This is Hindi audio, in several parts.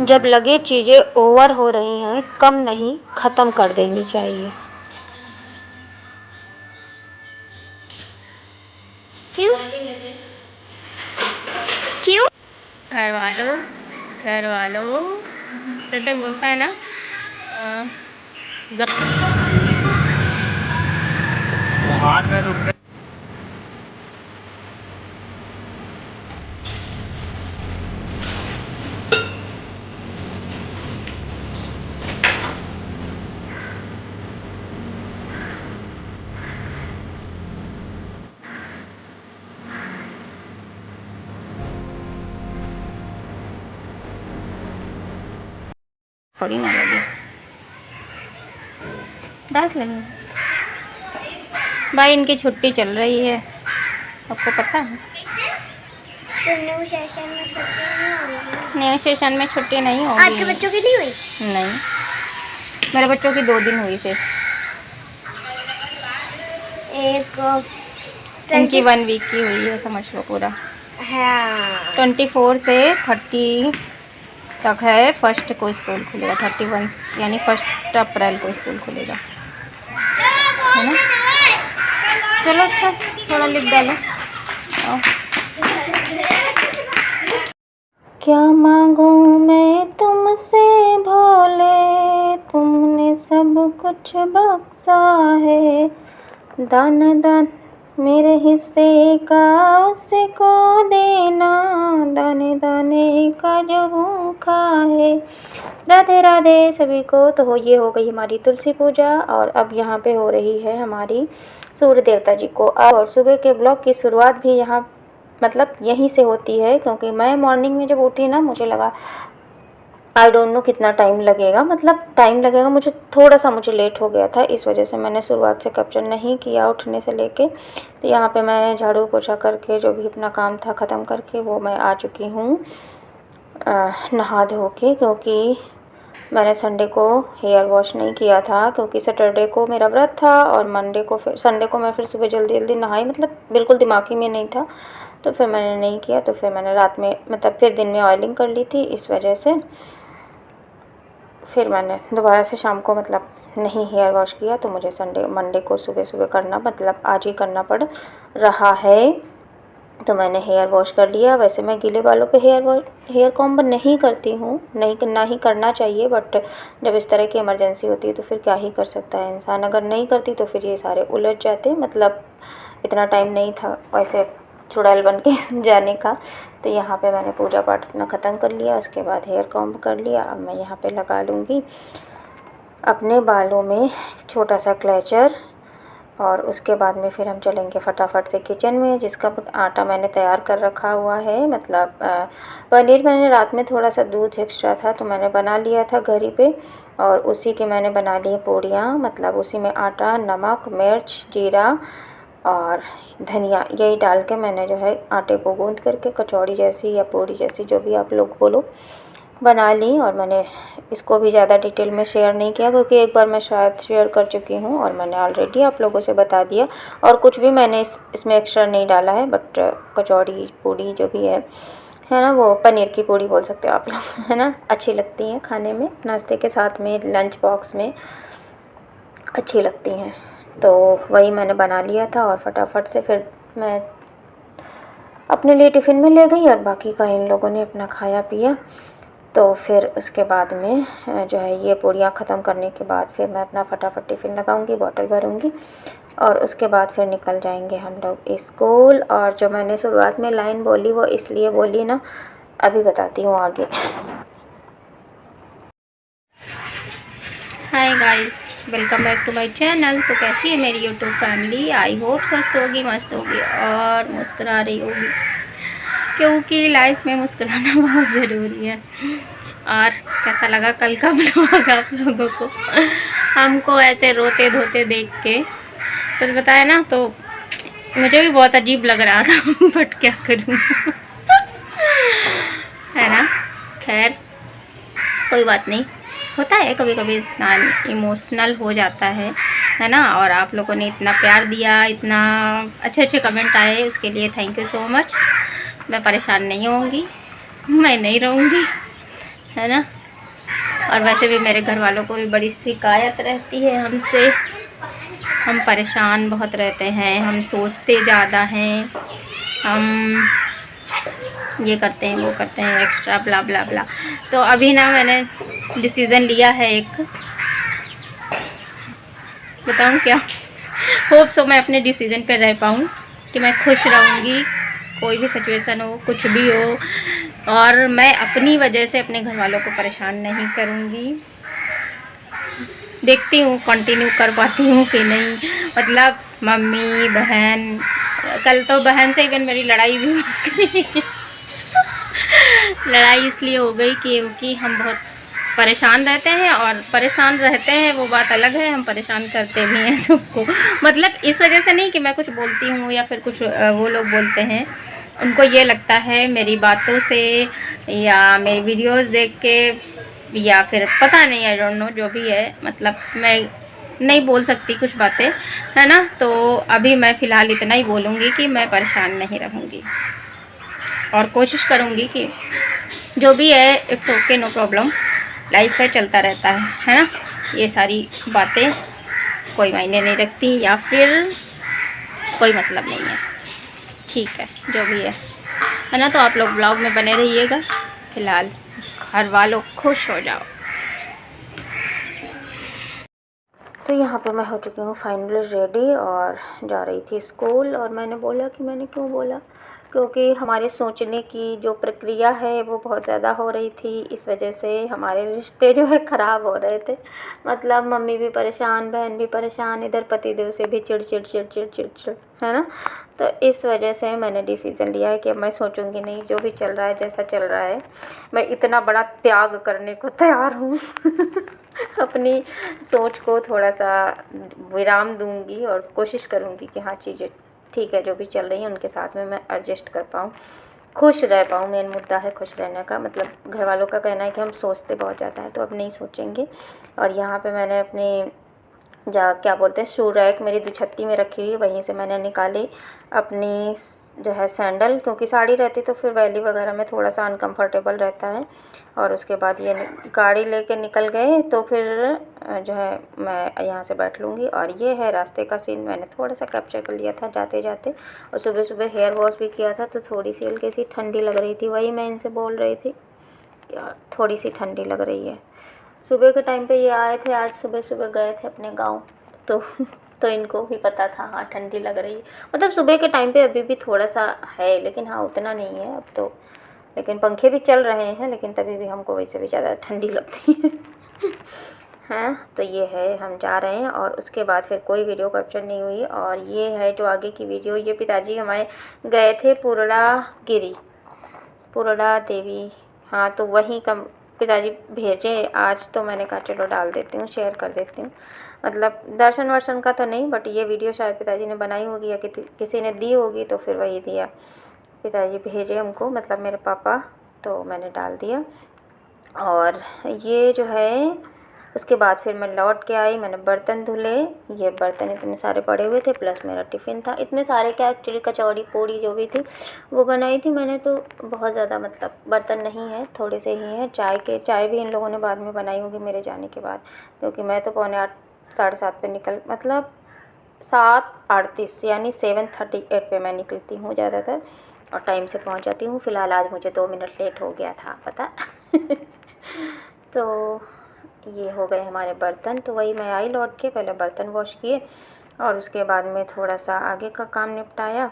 जब लगे चीज़ें ओवर हो रही हैं, कम नहीं ख़त्म कर देनी चाहिए। क्यों क्यों? घर वालों तो बोलता है ना, थोड़ी ना लगी, डांट लगी। भाई इनकी छुट्टी चल रही है, आपको पता है? तो न्यू सेशन में छुट्टी नहीं होगी? न्यू सेशन में छुट्टी नहीं होगी। आपके बच्चों की नहीं हुई? नहीं, मेरे बच्चों की 2 दिन हुई सिर्फ। एक इनकी 1 वीक की हुई है, समझ लो पूरा। हाँ 24 से 30 तक है। फर्स्ट को स्कूल खुलेगा, 31 यानी 1 अप्रैल को स्कूल खुलेगा, है ना? चलो अच्छा, थोड़ा लिख डालो। क्या मांगूं मैं तुमसे भोले, तुमने सब कुछ बख्शा है। दान दान मेरे हिस्से का उसे को देना, दाने दाने का जो भूखा है। राधे राधे सभी को। तो ये हो गई हमारी तुलसी पूजा, और अब यहाँ पे हो रही है हमारी सूर्य देवता जी को। और सुबह के ब्लॉग की शुरुआत भी यहाँ मतलब यहीं से होती है, क्योंकि मैं मॉर्निंग में जब उठी ना, मुझे लगा आई डोंट नो कितना टाइम लगेगा, मतलब टाइम लगेगा, मुझे लेट हो गया था, इस वजह से मैंने शुरुआत से कैप्चर नहीं किया उठने से लेके। तो यहाँ पे मैं झाड़ू पोछा करके जो भी अपना काम था ख़त्म करके वो मैं आ चुकी हूँ नहा धो के, क्योंकि मैंने संडे को हेयर वॉश नहीं किया था, क्योंकि सैटरडे को मेरा व्रत था और संडे को मैं फिर सुबह जल्दी जल्दी नहाई, मतलब बिल्कुल दिमाग ही में नहीं था, तो फिर मैंने नहीं किया। तो फिर मैंने रात में मतलब फिर दिन में ऑयलिंग कर ली थी, इस वजह से फिर मैंने दोबारा से शाम को मतलब नहीं हेयर वॉश किया। तो मुझे मंडे को सुबह सुबह करना, मतलब आज ही करना पड़ रहा है। तो मैंने हेयर वॉश कर लिया। वैसे मैं गीले बालों पे हेयर कॉम्ब नहीं करती हूँ, ना ही करना चाहिए, बट जब इस तरह की इमरजेंसी होती है तो फिर क्या ही कर सकता है इंसान। अगर नहीं करती तो फिर ये सारे उलझ जाते, मतलब इतना टाइम नहीं था वैसे चुड़ैल बन के जाने का। तो यहाँ पे मैंने पूजा पाठ अपना ख़त्म कर लिया, उसके बाद हेयर कॉम्ब कर लिया। अब मैं यहाँ पे लगा लूँगी अपने बालों में छोटा सा क्लेचर, और उसके बाद में फिर हम चलेंगे फटाफट से किचन में, जिसका आटा मैंने तैयार कर रखा हुआ है। मतलब पनीर मैंने रात में थोड़ा सा दूध एक्स्ट्रा था तो मैंने बना लिया था घर ही पे, और उसी की मैंने बना ली पूड़ियाँ। मतलब उसी में आटा, नमक, मिर्च, जीरा और धनिया यही डाल के मैंने जो है आटे को गूँथ करके कचौड़ी जैसी या पूड़ी जैसी जो भी आप लोग बोलो बना ली। और मैंने इसको भी ज़्यादा डिटेल में शेयर नहीं किया, क्योंकि एक बार मैं शायद शेयर कर चुकी हूँ और मैंने ऑलरेडी आप लोगों से बता दिया, और कुछ भी मैंने इसमें एक्स्ट्रा नहीं डाला है। बट कचौड़ी पूड़ी जो भी है ना, वो पनीर की पूड़ी बोल सकते हो आप लोग, है ना, अच्छी लगती हैं खाने में, नाश्ते के साथ में, लंच बॉक्स में अच्छी लगती हैं। तो वही मैंने बना लिया था और फटाफट से फिर मैं अपने लिए टिफ़िन में ले गई, और बाकी का इन लोगों ने अपना खाया पिया। तो फिर उसके बाद में जो है ये पूड़ियाँ ख़त्म करने के बाद फिर मैं अपना फटाफट टिफ़िन लगाऊंगी, बॉटल भरूंगी, और उसके बाद फिर निकल जाएंगे हम लोग स्कूल। और जो मैंने शुरुआत में लाइन बोली वो इसलिए बोली ना, अभी बताती हूँ आगे। Hi guys, welcome back to my channel. तो कैसी है मेरी यूट्यूब फैमिली? आई होप स्वस्थ होगी, मस्त होगी और मुस्कुरा रही होगी, क्योंकि लाइफ में मुस्कुराना बहुत ज़रूरी है। और कैसा लगा कल का ब्लॉग आप लोगों को? हमको ऐसे रोते धोते देख के सच बताया ना तो मुझे भी बहुत अजीब लग रहा था, बट क्या करूँ है ना। खैर कोई बात नहीं, होता है कभी कभी इंसान इमोशनल हो जाता है ना। और आप लोगों ने इतना प्यार दिया, इतना अच्छे अच्छे कमेंट आए, उसके लिए थैंक यू सो मच। मैं परेशान नहीं होंगी, मैं नहीं रहूँगी, है ना। और वैसे भी मेरे घर वालों को भी बड़ी शिकायत रहती है हमसे, हम परेशान बहुत रहते हैं, हम सोचते ज़्यादा हैं, हम ये करते हैं वो करते हैं एक्स्ट्रा ब्ला ब्ला ब्ला। तो अभी ना मैंने डिसीज़न लिया है एक, बताऊँ क्या, होप सो मैं अपने डिसीज़न पे रह पाऊँ कि मैं खुश रहूँगी, कोई भी सिचुएशन हो, कुछ भी हो, और मैं अपनी वजह से अपने घर वालों को परेशान नहीं करूँगी। देखती हूँ कंटिन्यू कर पाती हूँ कि नहीं। मतलब मम्मी बहन, कल तो बहन से इवन मेरी लड़ाई भी हो गई। लड़ाई इसलिए हो गई क्योंकि हम बहुत परेशान रहते हैं, और परेशान रहते हैं वो बात अलग है, हम परेशान करते भी हैं सबको। मतलब इस वजह से नहीं कि मैं कुछ बोलती हूँ या फिर कुछ वो लोग बोलते हैं, उनको ये लगता है मेरी बातों से या मेरी वीडियोस देख के, या फिर पता नहीं, आई डोंट नो, जो भी है। मतलब मैं नहीं बोल सकती कुछ बातें, है ना। तो अभी मैं फ़िलहाल इतना ही बोलूँगी कि मैं परेशान नहीं रहूँगी, और कोशिश करूँगी कि जो भी है it's okay, no problem, life है, चलता रहता है ना। ये सारी बातें कोई मायने नहीं रखती या फिर कोई मतलब नहीं है, ठीक है, जो भी है ना। तो आप लोग ब्लॉग में बने रहिएगा। फ़िलहाल घर वालों खुश हो जाओ। तो यहाँ पे मैं हो चुकी हूँ फाइनली रेडी और जा रही थी स्कूल। और मैंने बोला कि मैंने क्यों बोला, क्योंकि हमारे सोचने की जो प्रक्रिया है वो बहुत ज़्यादा हो रही थी, इस वजह से हमारे रिश्ते जो है ख़राब हो रहे थे। मतलब मम्मी भी परेशान, बहन भी परेशान, इधर पतिदेव से भी चिड़ चिड़ चिड़ चिड़ चिड़ चिड़, है ना। तो इस वजह से मैंने डिसीज़न लिया है कि अब मैं सोचूंगी नहीं, जो भी चल रहा है, जैसा चल रहा है, मैं इतना बड़ा त्याग करने को तैयार हूँ। अपनी सोच को थोड़ा सा विराम दूंगी और कोशिश करूँगी कि हाँ चीज़ें ठीक है, जो भी चल रही हैं उनके साथ में मैं एडजस्ट कर पाऊँ, खुश रह पाऊँ। मेन मुद्दा है खुश रहने का। मतलब घर वालों का कहना है कि हम सोचते बहुत ज़्यादा है, तो अब नहीं सोचेंगे। और यहाँ पे मैंने अपनी क्या बोलते हैं, शू रैक मेरी दुछत्ती में रखी हुई, वहीं से मैंने निकाली अपनी जो है सैंडल, क्योंकि साड़ी रहती तो फिर वैली वगैरह में थोड़ा सा अनकंफर्टेबल रहता है। और उसके बाद ये गाड़ी लेके निकल गए, तो फिर जो है मैं यहाँ से बैठ लूँगी। और ये है रास्ते का सीन, मैंने थोड़ा सा कैप्चर कर लिया था जाते जाते। और सुबह सुबह हेयर वॉश भी किया था, तो थोड़ी सी हल्की सी ठंडी लग रही थी, वही मैं इनसे बोल रही थी यार थोड़ी सी ठंडी लग रही है। सुबह के टाइम पे ये आए थे, आज सुबह सुबह गए थे अपने गांव, तो इनको भी पता था हाँ ठंडी लग रही है। मतलब सुबह के टाइम पे अभी भी थोड़ा सा है, लेकिन हाँ उतना नहीं है अब तो, लेकिन पंखे भी चल रहे हैं, लेकिन तभी भी हमको वैसे भी ज़्यादा ठंडी लगती है। हाँ तो ये है, हम जा रहे हैं और उसके बाद फिर कोई वीडियो कैप्चर नहीं हुई। और ये है जो आगे की वीडियो, ये पिताजी हमारे गए थे पुरड़ा देवी, हाँ तो वहीं का पिताजी भेजे आज, तो मैंने कहा चलो डाल देती हूँ, शेयर कर देती हूँ। मतलब दर्शन वर्शन का तो नहीं, बट ये वीडियो शायद पिताजी ने बनाई होगी या किसी ने दी होगी, तो फिर वही दिया, पिताजी भेजे हमको, मतलब मेरे पापा, तो मैंने डाल दिया। और ये जो है उसके बाद फिर मैं लौट के आई, मैंने बर्तन धुले, ये बर्तन इतने सारे पड़े हुए थे, प्लस मेरा टिफ़िन था, इतने सारे क्या, एक्चुअली कचौड़ी पूड़ी जो भी थी वो बनाई थी मैंने, तो बहुत ज़्यादा मतलब बर्तन नहीं है, थोड़े से ही हैं। चाय भी इन लोगों ने बाद में बनाई होगी मेरे जाने के बाद, क्योंकि मैं तो 7:45 7:30 पे निकल, मतलब 7:38 यानी 7:38 पे मैं निकलती हूँ ज़्यादातर, और टाइम से पहुँच जाती हूँ। फ़िलहाल आज मुझे 2 मिनट लेट हो गया था पता। तो ये हो गए हमारे बर्तन। तो वही मैं आई लौट के, पहले बर्तन वॉश किए और उसके बाद में थोड़ा सा आगे का काम निपटाया।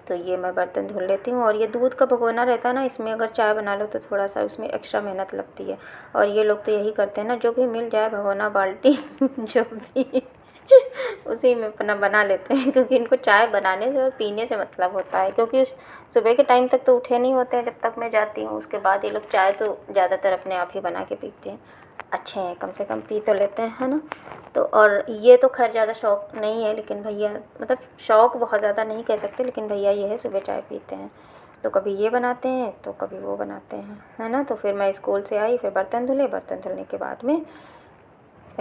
तो ये मैं बर्तन धुल लेती हूँ। और ये दूध का भगोना रहता है ना, इसमें अगर चाय बना लो तो थोड़ा सा उसमें एक्स्ट्रा मेहनत लगती है। और ये लोग तो यही करते हैं ना, जो भी मिल जाए भगोना बाल्टी जो भी उसी में अपना बना लेते हैं, क्योंकि इनको चाय बनाने से और पीने से मतलब होता है। क्योंकि उस सुबह के टाइम तक तो उठे नहीं होते हैं जब तक मैं जाती हूँ, उसके बाद ये लोग चाय तो ज़्यादातर अपने आप ही बना के पीते हैं। अच्छे हैं, कम से कम पी तो लेते हैं, है ना। तो और ये तो खैर ज़्यादा शौक़ नहीं है, लेकिन भैया मतलब शौक़ बहुत ज़्यादा नहीं कह सकते, लेकिन भैया ये है सुबह चाय पीते हैं, तो कभी ये बनाते हैं तो कभी वो बनाते हैं, है ना। तो फिर मैं स्कूल से आई, फिर बर्तन धुले, बर्तन धुलने के बाद में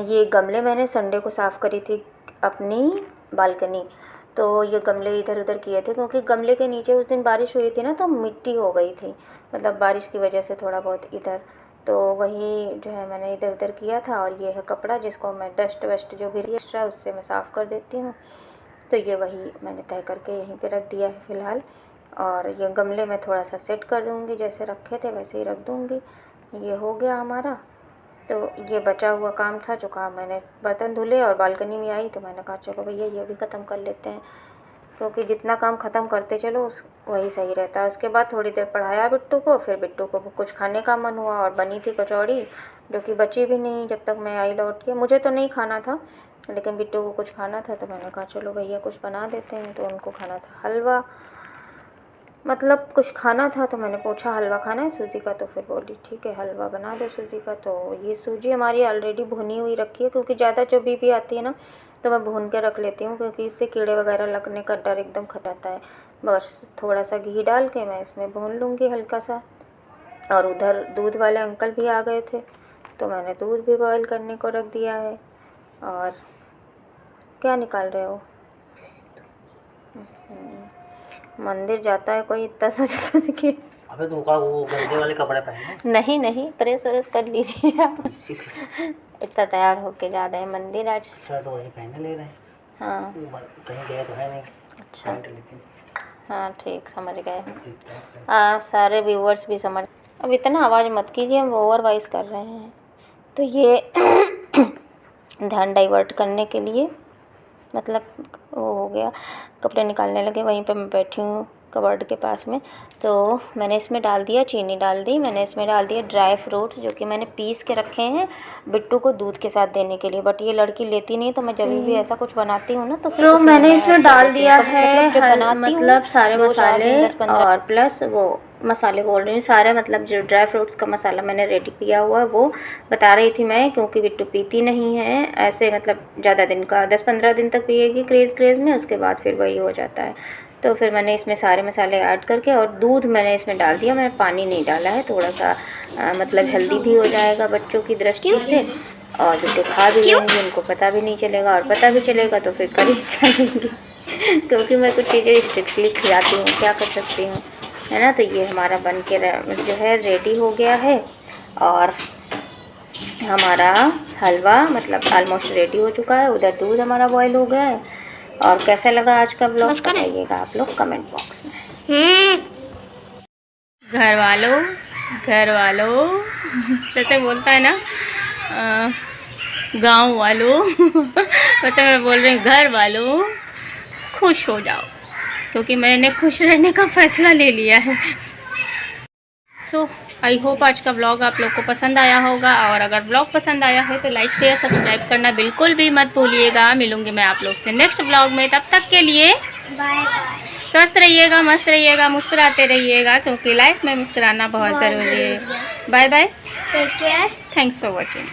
ये गमले मैंने संडे को साफ़ करी थी अपनी बालकनी, तो ये गमले इधर उधर किए थे, क्योंकि गमले के नीचे उस दिन बारिश हुई थी ना, तो मिट्टी हो गई थी, मतलब बारिश की वजह से थोड़ा बहुत इधर तो वही जो है मैंने इधर उधर किया था। और ये है कपड़ा जिसको मैं डस्ट वस्ट जो भी एक्स्ट्रा उससे मैं साफ़ कर देती हूँ। तो ये वही मैंने तय करके यहीं पे रख दिया है फ़िलहाल। और ये गमले में थोड़ा सा सेट कर दूँगी, जैसे रखे थे वैसे ही रख दूँगी। ये हो गया हमारा। तो ये बचा हुआ काम था जो काम मैंने बर्तन धुले और बालकनी में आई तो मैंने कहा चलो भैया ये भी ख़त्म कर लेते हैं, क्योंकि जितना काम ख़त्म करते चलो वही सही रहता है। उसके बाद थोड़ी देर पढ़ाया बिट्टू को, फिर बिट्टू को कुछ खाने का मन हुआ और बनी थी कचौड़ी जो कि बची भी नहीं जब तक मैं आई लौट के। मुझे तो नहीं खाना था लेकिन बिट्टू को कुछ खाना था तो मैंने कहा चलो भैया कुछ बना देते हैं। तो उनको खाना था हलवा, मतलब कुछ खाना था। तो मैंने पूछा हलवा खाना है सूजी का, तो फिर बोली ठीक है हलवा बना दो सूजी का। तो ये सूजी हमारी ऑलरेडी भुनी हुई रखी है, क्योंकि ज़्यादा जब भी आती है ना तो मैं भून के रख लेती हूँ, क्योंकि इससे कीड़े वगैरह लगने का डर एकदम खतरा है। बस थोड़ा सा घी डाल के मैं इसमें भून लूँगी हल्का सा। और उधर दूध वाले अंकल भी आ गए थे तो मैंने दूध भी बॉयल करने को रख दिया है। और क्या निकाल रहे हो? मंदिर जाता है कोई इतना सच के। अबे तो वो गंदे वाले कपड़े पहने। नहीं प्रेस व्रेस कर लीजिए आप। इतना तैयार होके जा रहे हैं मंदिर आज। शर्ट वही पहने ले रहे हैं। हाँ कहीं गए तो है नहीं। अच्छा लेकिन हाँ ठीक समझ गए आप सारे व्यूअर्स भी समझ। अब इतना आवाज़ मत कीजिए, हम ओवर वॉइस कर रहे हैं। तो ये ध्यान डाइवर्ट करने के लिए मतलब वो हो गया, कपड़े निकालने लगे, वहीं पे मैं बैठी हूँ कबर्ड के पास में। तो मैंने इसमें डाल दिया, चीनी डाल दी, मैंने इसमें डाल दिया ड्राई फ्रूट्स जो कि मैंने पीस के रखे हैं बिट्टू को दूध के साथ देने के लिए। बट ये लड़की लेती नहीं, तो मैं जब भी ऐसा कुछ बनाती हूँ ना तो फिर मैंने इसमें डाल दिया है मतलब सारे मसाले और प्लस वो मसाले बोल रही हूँ सारे, मतलब जो ड्राई फ्रूट्स का मसाला मैंने रेडी किया हुआ है वो बता रही थी मैं, क्योंकि बिट्टू पीती नहीं है ऐसे, मतलब ज़्यादा दिन का 10-15 दिन तक पिएगी क्रेज़ में, उसके बाद फिर वही हो जाता है। तो फिर मैंने इसमें सारे मसाले ऐड करके और दूध मैंने इसमें डाल दिया, मैंने पानी नहीं डाला है, थोड़ा सा मतलब हेल्दी भी हो जाएगा बच्चों की दृष्टि से। और बिट्टू खा भी लेंगी, उनको पता भी नहीं चलेगा, और पता भी चलेगा तो फिर करेंगे क्योंकि मैं कुछ चीज़ें स्ट्रिक्टली खिलाती हूँ, क्या कर सकती हूँ, है ना। तो ये हमारा बन के जो है रेडी हो गया है और हमारा हलवा मतलब ऑलमोस्ट रेडी हो चुका है। उधर दूध हमारा बॉयल हो गया है। और कैसा लगा आज का ब्लॉग बताइएगा आप लोग कमेंट बॉक्स में। घर वालों जैसे बोलता है ना गांव वालों मतलब मैं बोल रही हूँ घर वालों खुश हो जाओ, क्योंकि मैंने खुश रहने का फ़ैसला ले लिया है। सो आई होप आज का ब्लॉग आप लोग को पसंद आया होगा, और अगर ब्लॉग पसंद आया है तो लाइक शेयर सब्सक्राइब करना बिल्कुल भी मत भूलिएगा। मिलूंगी मैं आप लोग से नेक्स्ट ब्लॉग में, तब तक के लिए बाय। स्वस्थ रहिएगा, मस्त रहिएगा, मुस्कुराते रहिएगा, क्योंकि लाइफ में मुस्कुराना बहुत ज़रूरी है। Bye bye, take care. Thanks for watching.